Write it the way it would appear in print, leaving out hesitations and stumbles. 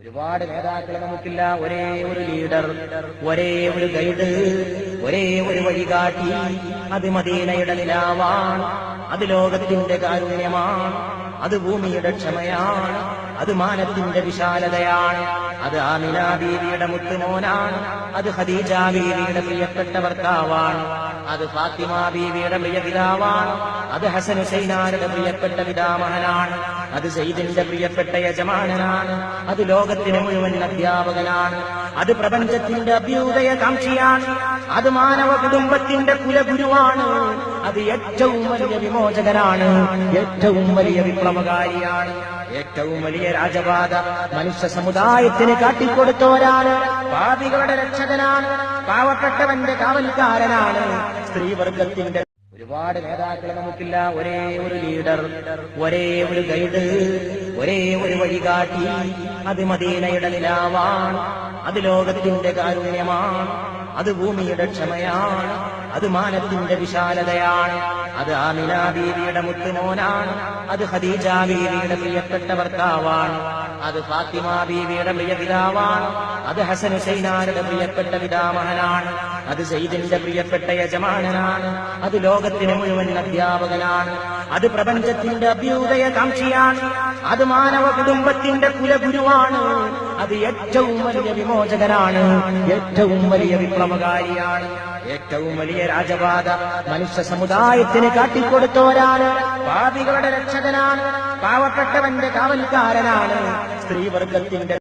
ഒരുപാട് നേതാക്കളെ നമുക്കില്ല, ഒരേ ഒരു ലീഡർ, ഒരേ ഒരു ഗൈഡ്, ഒരേ ഒരു വഴികാട്ടി. അത് മദീനയുടെ നിലാവാണ്, അത് ലോകത്തിന്റെ കാരുണ്യമാണ്, അത് ഭൂമിയുടെ ക്ഷമയാണ്, അത് മാനത്തിന്റെ വിശാലതയാണ്, അത് ആമിന ബീവിയുടെ മുത്തുമോനാണ്, അത് ഖദീജ ബീവിയുടെ പ്രിയപ്പെട്ട ഭർത്താവാണ്, അത് ഫാത്തിമ ബീവിയുടെ പ്രിയ പിതാവാണ്, അത് ഹസൻ ഹുസൈനാരുടെ പ്രിയപ്പെട്ട പിതാമഹനാണ്, അത് സയ്യിദിന്റെ പ്രിയപ്പെട്ട യജമാനനാണ്, അത് ലോകത്തിന് മുഴുവൻ അധ്യാപകനാണ്, അത് പ്രപഞ്ചത്തിന്റെ അഭ്യുദയകാംക്ഷിയാണ്, അത് മാനവ കുടുംബത്തിന്റെ കുലഗുരുവാണ്, അത് ഏറ്റവും വലിയ വിമോചകനാണ്, ഏറ്റവും വലിയ വിപ്ലവകാരിയാണ്, ഏറ്റവും വലിയ രാജപാത മനുഷ്യ സമുദായത്തിന് കാട്ടിക്കൊടുത്തോരാണ്, പാപികളുടെ രക്ഷകനാണ്, പാവപ്പെട്ടവന്റെ കാവൽക്കാരനാണ്, സ്ത്രീവർഗത്തിന്റെ. ഒരുപാട് നേതാക്കളെ നമുക്കില്ല, ഒരേ ഒരു ലീഡർ, ഒരേ ഒരു ഗൈഡ്, ഒരേ ഒരു വഴികാട്ടി. അത് മദീനയുടെ നിലാവാണ്, അത് ലോകത്തിന്റെ കാരുണ്യമാണ്, അത് ഭൂമിയുടെ ക്ഷമയാണ്, അത് മാനത്തിന്റെ വിശാലതയാണ്, അത് ആമിന ബീവിയുടെ മുത്തുമോനാണ്, അത് ഖദീജ ബീവിയുടെ പ്രിയപ്പെട്ട ഭർത്താവാണ്, അത് ഫാത്തിമ ബീവിയുടെ പ്രിയ പിതാവാണ്, അത് ഹസൻ ഹുസൈനാരുടെ പ്രിയപ്പെട്ട പിതാമഹനാണ്, അത് സയ്യിദിന്റെ പ്രിയപ്പെട്ട യജമാനനാണ്, അത് ലോകത്തിന് മുഴുവൻ അധ്യാപകനാണ്, അത് പ്രപഞ്ചത്തിന്റെ അഭ്യുദയകാംക്ഷിയാണ്, അത് മാനവ കുടുംബത്തിന്റെ കുലഗുരുവാണ്, അത് ഏറ്റവും വലിയ വിമോചകനാണ്, ഏറ്റവും വലിയ വിപ്ലവകാരിയാണ്, ഏറ്റവും വലിയ രാജപാത മനുഷ്യ സമുദായത്തിന് കാട്ടിക്കൊടുത്തോരാണ്, പാപികളുടെ രക്ഷകനാണ്, പാവപ്പെട്ടവന്റെ കാവൽക്കാരനാണ്, സ്ത്രീവർഗത്തിന്റെ